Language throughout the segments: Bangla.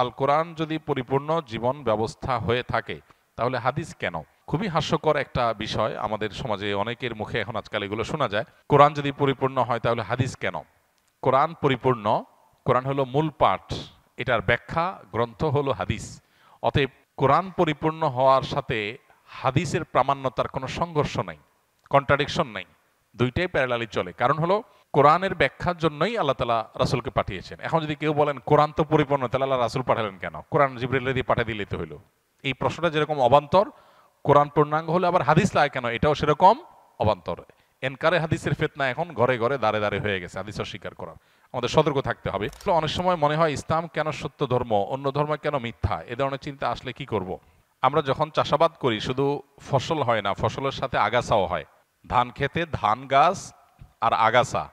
আল কোরআন যদি পরিপূর্ণ জীবন ব্যবস্থা হয়ে থাকে তাহলে হাদিস কেন? খুবই হাস্যকর একটা বিষয়, আমাদের সমাজে অনেকের মুখে এখন আজকাল এগুলো শোনা যায়। কোরআন যদি পরিপূর্ণ হয় তাহলে হাদিস কেন? কোরআন পরিপূর্ণ, কোরআন হলো মূল পাঠ, এটার ব্যাখ্যা গ্রন্থ হলো হাদিস। অতএব কোরআন পরিপূর্ণ হওয়ার সাথে হাদিসের প্রামাণ্যতার কোনো সংঘর্ষ নাই, কন্ট্রাডিকশন নাই, দুইটাই প্যারালালি চলে। কারণ হলো কোরআনের ব্যাখ্যার জন্যই আল্লাহ তাআলা রাসূলকে পাঠিয়েছেন। এখন যদি কেউ বলেন কোরআন তো পরিপূর্ণ, তাহলে আল্লাহ রাসূল পাঠালেন কেন? কোরআন জিবরিল দিয়ে পাঠিয়ে দিলেই তো হইলো। এই প্রশ্নটা যেরকম অবান্তর, কোরআন পূর্ণাঙ্গ হলে আবার হাদিস লাগে কেন, এটাও সেরকম অবান্তর। এনকারে হাদিসের ফিতনা এখন ঘরে ঘরে দাঁড়ে দাঁড়ে হয়ে গেছে হাদিস অস্বীকার করার। আমাদের সতর্ক থাকতে হবে। অনেক সময় মনে হয় ইসলাম কেন সত্য ধর্ম, অন্য ধর্ম কেন মিথ্যা, এ ধরনের চিন্তা আসলে কি করব। আমরা যখন চাষাবাদ করি শুধু ফসল হয় না, ফসলের সাথে আগাছাও হয়। ধান খেতে ধান গাছ আর আগাছা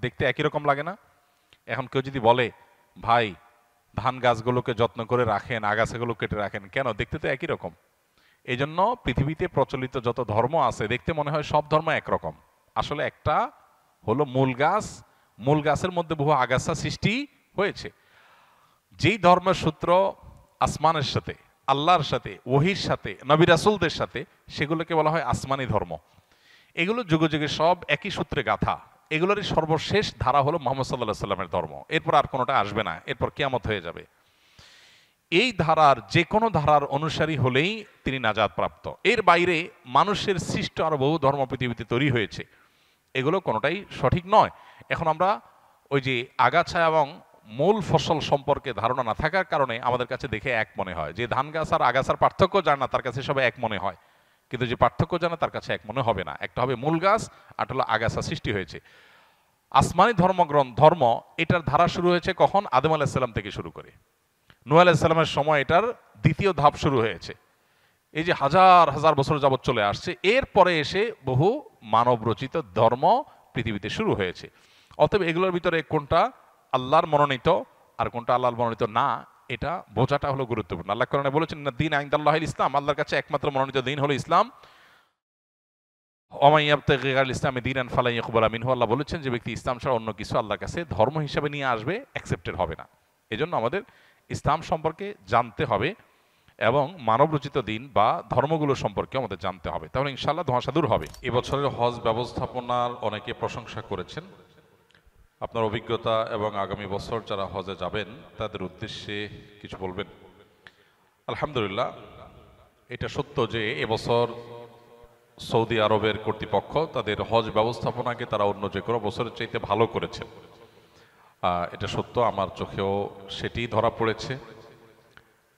দেখতে একই রকম লাগে না? এখন কেউ যদি বলে ভাই ধান গাছগুলোকে যত্ন করে রাখেন, আগাছাগুলো কেটে রাখেন, কেন? দেখতে তো একই রকম। এই জন্য পৃথিবীতে প্রচলিত যত ধর্ম আছে দেখতে মনে হয় সব ধর্ম একরকম, আসলে একটা হলো মূল গাছ, মূল গাছের মধ্যে বহু আগাছা সৃষ্টি হয়েছে। যেই ধর্মের সূত্র আসমানের সাথে, আল্লাহর সাথে, ওহির সাথে, নবী রাসূলদের সাথে, সেগুলোকে বলা হয় আসমানি ধর্ম। এগুলো যুগে যুগে সব একই সূত্রে গাথা। এগুলোরই সর্বশেষ ধারা হলো মুহাম্মদ সাল্লাল্লাহু আলাইহি সাল্লামের ধর্ম। এরপর আর কোনোটা আসবে না, এরপর কিয়ামত হয়ে যাবে। এই ধারার যে কোনো ধারার অনুসারী হলেই তিনি নাজাত প্রাপ্ত। এর বাইরে মানুষের সৃষ্ট আরো বহু ধর্ম পৃথিবীতে তৈরি হয়েছে, এগুলো কোনোটাই সঠিক নয়। এখন আমরা ওই যে আগাছা এবং মূল ফসল সম্পর্কে ধারণা না থাকার কারণে আমাদের কাছে দেখে এক মনে হয়, যে ধান গাছ আর আগাছার পার্থক্য জানে না তার কাছে সব এক মনে হয়, কিন্তু যে পার্থক্য জানে তার কাছে এক মনে হবে না। একটা হবে মূল গাছ, আর হলো আগাছা সৃষ্টি হয়েছে। আসমানি ধর্ম এটার ধারা শুরু হয়েছে কখন? আদম আলাইহিস সালাম থেকে শুরু করে নূহ আলাইহিস সালামের সময় এটার দ্বিতীয় ধাপ শুরু হয়েছে। এই যে হাজার হাজার বছর যাবৎ চলে আসছে, এরপরে এসে বহু মানব রচিত ধর্ম পৃথিবীতে শুরু হয়েছে। অতএব এগুলোর ভিতরে কোনটা আল্লাহর মনোনীত আর কোনটা আল্লাহর মনোনীত না, এটা বোঝাটা হলো গুরুত্বপূর্ণ। আল্লাহ কোরআনে বলেছেন না দিন ইনদাল্লাহিল ইসলাম, আল্লাহর কাছে একমাত্র মনোনীত দিন হলো ইসলাম। ওয়া মান ইয়াবতাগি গায়রাল ইসলামি দীনান ফালান ইয়াকবালা মিনহু, আল্লাহ বলেছেন যে ব্যক্তি ইসলাম ছাড়া অন্য কিছু আল্লাহর কাছে ধর্ম হিসাবে নিয়ে আসবে, অ্যাকসেপ্টেড হবে না। এজন্য আমাদের ইসলাম সম্পর্কে জানতে হবে এবং মানব রচিত দিন বা ধর্মগুলো সম্পর্কে আমাদের জানতে হবে, তাহলে ইনশাআল্লাহ ধোঁয়াশা দূর হবে। এবছরের হজ ব্যবস্থাপনার অনেকে প্রশংসা করেছেন। আপনার অভিজ্ঞতা এবং আগামী বছর যারা হজে যাবেন তাদের উদ্দেশ্যে কিছু বলবেন। আলহামদুলিল্লাহ, এটা সত্য যে এবছর সৌদি আরবের কর্তৃপক্ষ তাদের হজ ব্যবস্থাপনাকে তারা অন্য যে কোনো বছরের চাইতে ভালো করেছেন। এটা সত্য, আমার চোখেও সেটি ধরা পড়েছে।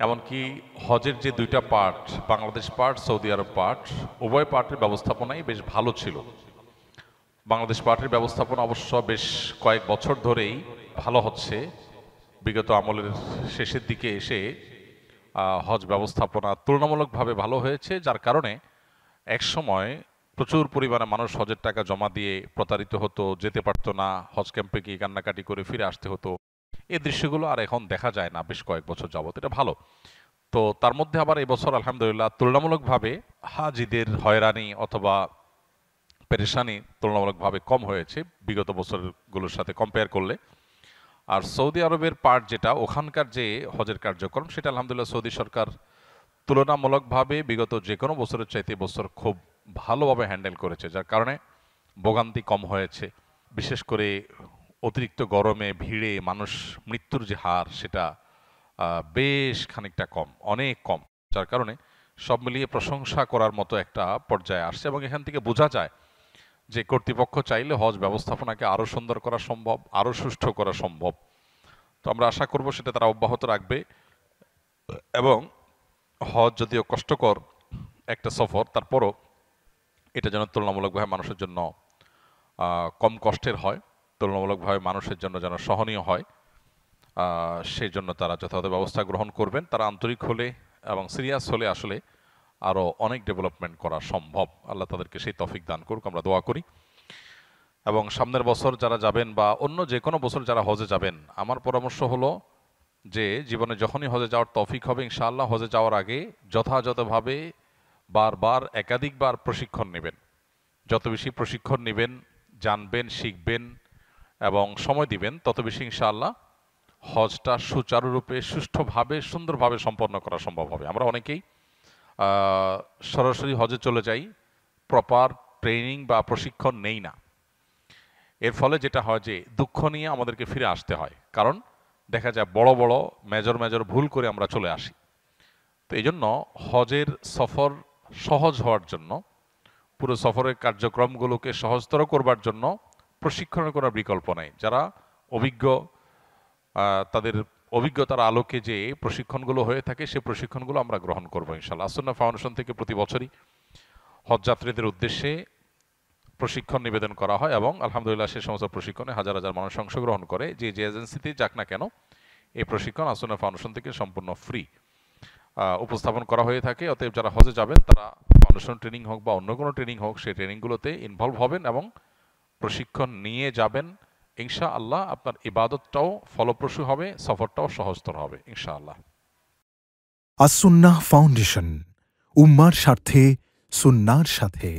এমনকি হজের যে দুইটা পার্ট, বাংলাদেশ পার্ট, সৌদি আরব পার্ট, উভয় পার্টের ব্যবস্থাপনাই বেশ ভালো ছিল। বাংলাদেশ পার্টির ব্যবস্থাপনা অবশ্য বেশ কয়েক বছর ধরেই ভালো হচ্ছে। বিগত আমলের শেষের দিকে এসে হজ ব্যবস্থাপনা তুলনামূলকভাবে ভালো হয়েছে, যার কারণে এক সময় প্রচুর পরিমাণে মানুষ হজের টাকা জমা দিয়ে প্রতারিত হতো, যেতে পারতো না, হজ ক্যাম্পে গিয়ে কান্নাকাটি করে ফিরে আসতে হতো। এই দৃশ্যগুলো আর এখন দেখা যায় না বেশ কয়েক বছর যাবত, এটা ভালো। তো তার মধ্যে আবার এই বছর আলহামদুলিল্লাহ তুলনামূলকভাবে হাজিদের হয়রানি অথবা পেরেশানি তুলনামূলকভাবে কম হয়েছে বিগত বছরগুলোর সাথে কম্পেয়ার করলে। আর সৌদি আরবের পার্ট যেটা, ওখানকার যে হজের কার্যক্রম, সেটা আলহামদুলিল্লাহ সৌদি সরকার তুলনামূলকভাবে বিগত যে কোনো বছরের চাইতে বছর খুব ভালোভাবে হ্যান্ডেল করেছে, যার কারণে ভোগান্তি কম হয়েছে। বিশেষ করে অতিরিক্ত গরমে ভিড়ে মানুষ মৃত্যুর যে হার, সেটা বেশ খানিকটা কম, অনেক কম, যার কারণে সব মিলিয়ে প্রশংসা করার মতো একটা পর্যায়ে আসছে। এবং এখান থেকে বোঝা যায় যে কর্তৃপক্ষ চাইলে হজ ব্যবস্থাপনাকে আরও সুন্দর করা সম্ভব, আরও সুষ্ঠু করা সম্ভব। তো আমরা আশা করব সেটা তারা অব্যাহত রাখবে এবং হজ যদিও কষ্টকর একটা সফর, তারপরও এটা যেন তুলনামূলকভাবে মানুষের জন্য কম কষ্টের হয়, তুলনামূলকভাবে মানুষের জন্য যেন সহনীয় হয়, সেই জন্য তারা যথাযথ ব্যবস্থা গ্রহণ করবেন। তারা আন্তরিক হলে এবং সিরিয়াস হলে আসলে আরও অনেক ডেভেলপমেন্ট করা সম্ভব। আল্লাহ তাদেরকে সেই তৌফিক দান করুক, আমরা দোয়া করি। এবং সামনের বছর যারা যাবেন বা অন্য যে কোনো বছর যারা হজে যাবেন, আমার পরামর্শ হলো যে জীবনে যখনই হজে যাওয়ার তৌফিক হবে ইনশাআল্লাহ, হজে যাওয়ার আগে যথাযথভাবে বারবার একাধিকবার প্রশিক্ষণ নেবেন। যত বেশি প্রশিক্ষণ নেবেন, জানবেন, শিখবেন এবং সময় দিবেন, তত বেশি ইনশাআল্লাহ হজটা সুচারুরূপে সুষ্ঠুভাবে সুন্দরভাবে সম্পন্ন করা সম্ভব হবে। আমরা অনেকেই সরাসরি হজে চলে যাই, প্রপার ট্রেনিং বা প্রশিক্ষণ নেই না। এর ফলে যেটা হয় যে দুঃখ নিয়ে আমাদেরকে ফিরে আসতে হয়, কারণ দেখা যায় বড় বড় মেজর ভুল করে আমরা চলে আসি। তো এই জন্য হজের সফর সহজ হওয়ার জন্য, পুরো সফরের কার্যক্রমগুলোকে সহজতর করবার জন্য প্রশিক্ষণের কোনো বিকল্প নাই। যারা অভিজ্ঞ, তাদের অভিজ্ঞতার আলোকে যে প্রশিক্ষণগুলো হয়ে থাকে, সেই প্রশিক্ষণগুলো আমরা গ্রহণ করবো ইনশাআল্লাহ। আসুন্নাহ ফাউন্ডেশন থেকে প্রতি বছরই হজযাত্রীদের উদ্দেশ্যে প্রশিক্ষণ নিবেদন করা হয় এবং আলহামদুলিল্লাহ সে সমস্ত প্রশিক্ষণে হাজার হাজার মানুষ অংশগ্রহণ করে। যে এজেন্সিতে যাক না কেন, এই প্রশিক্ষণ আসুন্নাহ ফাউন্ডেশন থেকে সম্পূর্ণ ফ্রি উপস্থাপন করা হয়ে থাকে। অতএব যারা হজে যাবেন তারা ফাউন্ডেশন ট্রেনিং হোক বা অন্য কোনো ট্রেনিং হোক, সেই ট্রেনিংগুলোতে ইনভলভ হবেন এবং প্রশিক্ষণ নিয়ে যাবেন। ইনশাআল্লাহ আপনার ইবাদতটাও ফলপ্রসূ হবে, সফরটাও সহজতর হবে ইনশাআল্লাহ। আস-সুন্নাহ ফাউন্ডেশন, উম্মার স্বার্থে সুন্নাহর সাথে।